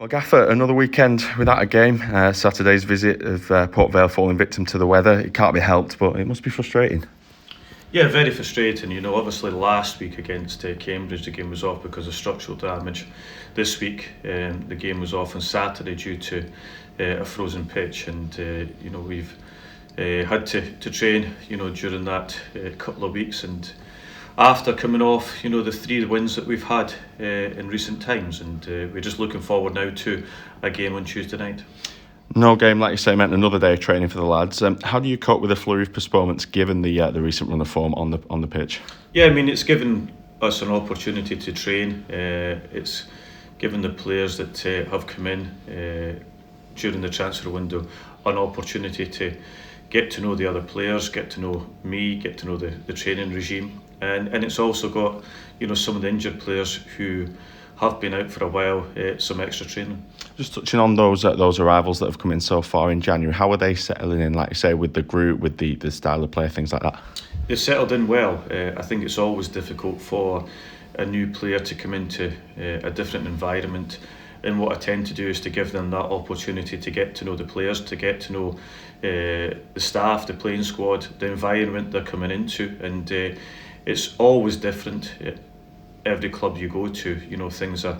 Well, Gaffer, another weekend without a game. Saturday's visit of Port Vale falling victim to the weather. It can't be helped, but it must be frustrating. Yeah, very frustrating. Obviously last week against Cambridge, the game was off because of structural damage. This week, the game was off on Saturday due to a frozen pitch, and we've had to train, during that couple of weeks, and after coming off, the three wins that we've had in recent times, and we're just looking forward now to a game on Tuesday night. No game, like you say, meant another day of training for the lads. How do you cope with a flurry of postponements given the recent run of form on the pitch? Yeah, it's given us an opportunity to train. It's given the players that have come in during the transfer window an opportunity to get to know the other players, get to know me, get to know the training regime, and it's also got some of the injured players who have been out for a while, some extra training. Just touching on those arrivals that have come in so far in January, how are they settling in, like you say, with the group, with the style of play, things like that? They've settled in well. I think it's always difficult for a new player to come into a different environment, and what I tend to do is to give them that opportunity to get to know the players, to get to know the staff, the playing squad, the environment they're coming into, and it's always different. Every club you go to, things are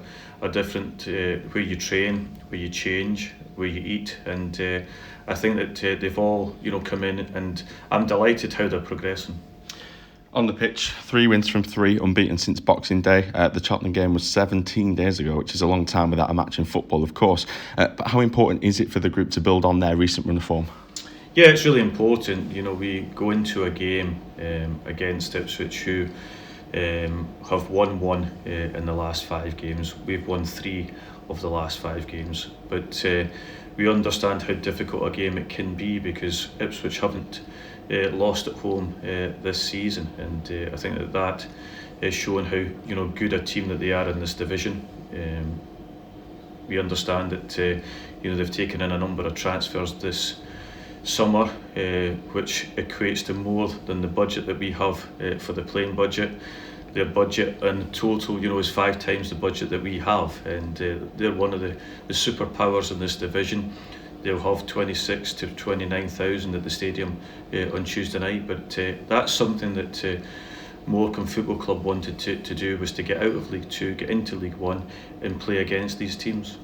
different, where you train, where you change, where you eat, and I think that they've all come in, and I'm delighted how they're progressing. On the pitch, 3 wins from 3, unbeaten since Boxing Day. The Tottenham game was 17 days ago, which is a long time without a match in football, of course. But how important is it for the group to build on their recent run of form? Yeah, it's really important. We go into a game against Ipswich, who have won one in the last 5 games. We've won 3 of the last 5 games, but we understand how difficult a game it can be because Ipswich haven't lost at home this season, and I think that is showing how good a team that they are in this division. We understand that they've taken in a number of transfers this summer, which equates to more than the budget that we have for the playing budget. Their budget in total, is 5 times the budget that we have, and they're one of the superpowers in this division. They'll have 26 to 29,000 at the stadium on Tuesday night, but that's something that Morecambe Football Club wanted to do, was to get out of League 2, get into League 1 and play against these teams.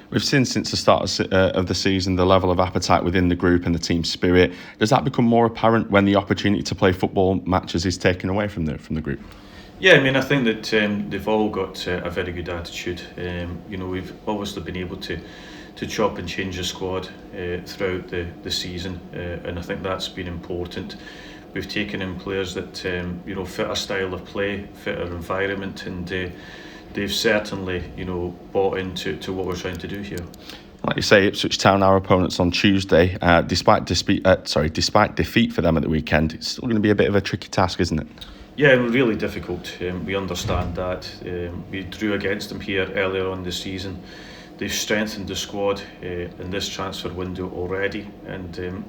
We've seen since the start of the season the level of appetite within the group and the team spirit. Does that become more apparent when the opportunity to play football matches is taken away from the group? Yeah, I think that they've all got a very good attitude. We've obviously been able to chop and change the squad throughout the season, and I think that's been important. We've taken in players that fit our style of play, fit our environment, and they've certainly bought into what we're trying to do here. Like you say, Ipswich Town, our opponents on Tuesday. Despite defeat for them at the weekend, it's still going to be a bit of a tricky task, isn't it? Yeah, really difficult. We understand that. We drew against them here earlier on this season. They've strengthened the squad in this transfer window already, and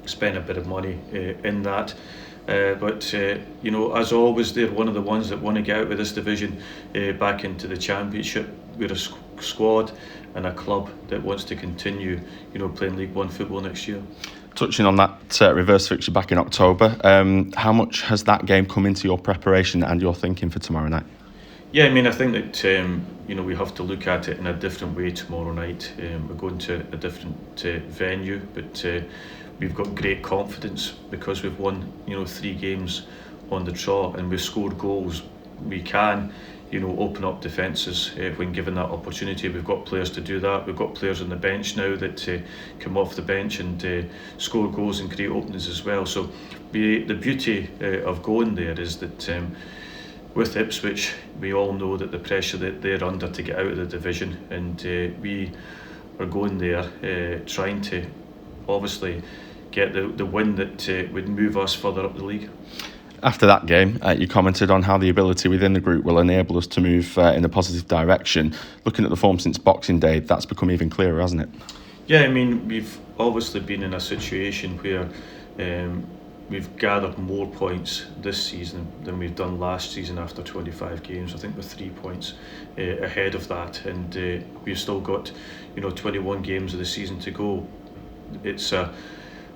spent a bit of money in that. But as always, they're one of the ones that want to get out of this division back into the Championship. We're a squad and a club that wants to continue, playing League 1 football next year. Touching on that reverse fixture back in October, how much has that game come into your preparation and your thinking for tomorrow night? Yeah, I think that we have to look at it in a different way tomorrow night. We're going to a different venue, but we've got great confidence because we've won 3 games on the trot and we've scored goals. We can open up defences when given that opportunity. We've got players to do that. We've got players on the bench now that come off the bench and score goals and create openings as well. So the beauty of going there is that with Ipswich, we all know that the pressure that they're under to get out of the division, and we are going there trying to obviously get the win that would move us further up the league. After that game, you commented on how the ability within the group will enable us to move in a positive direction. Looking at the form since Boxing Day, that's become even clearer, hasn't it? Yeah, we've obviously been in a situation where we've gathered more points this season than we've done last season after 25 games. I think we're 3 points ahead of that, and we've still got 21 games of the season to go. It's a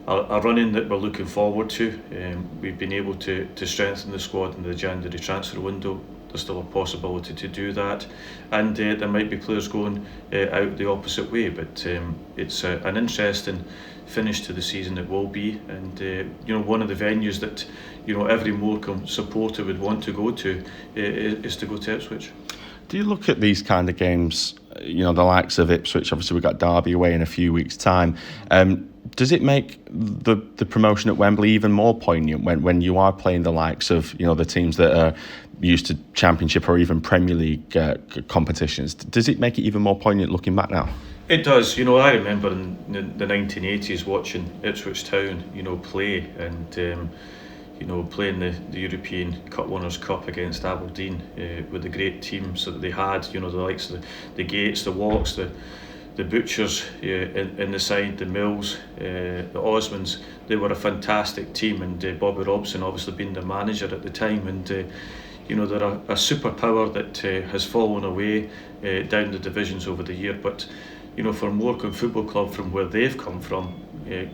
run-in that we're looking forward to. We've been able to strengthen the squad in the January transfer window. There's still a possibility to do that, and there might be players going out the opposite way, but it's an interesting finish to the season it will be, and one of the venues that every Morecambe supporter would want to go to is to go to Ipswich. Do you look at these kind of games, the likes of Ipswich? Obviously we've got Derby away in a few weeks' time. Does it make the promotion at Wembley even more poignant when you are playing the likes of the teams that are used to Championship or even Premier League competitions? Does it make it even more poignant looking back now? It does. I remember in the 1980s watching Ipswich Town, play, and playing the European Cup Winners' Cup against Aberdeen with the great teams that they had. The likes of the Gates, the Walks, the Butchers in the side, the Mills, the Osmonds. They were a fantastic team, and Bobby Robson obviously being the manager at the time, and they're a superpower that has fallen away down the divisions over the year. But for Morecambe Football Club, from where they've come from,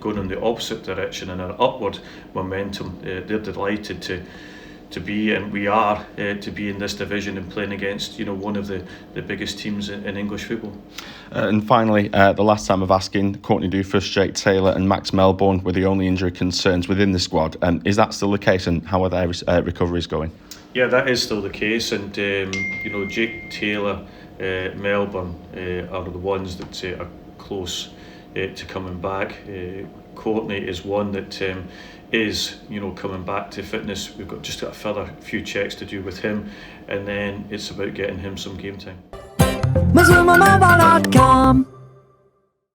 going in the opposite direction and an upward momentum, they're delighted to be, and we are, to be in this division and playing against one of the biggest teams in English football. And finally, the last time of asking, Courtney Doofus, Jake Taylor and Max Melbourne were the only injury concerns within the squad. Is that still the case, and how are their recoveries going? Yeah, that is still the case, and Jake Taylor, Melbourne are the ones that are close to coming back. Courtney is one that is coming back to fitness. We've just got a further few checks to do with him, and then it's about getting him some game time.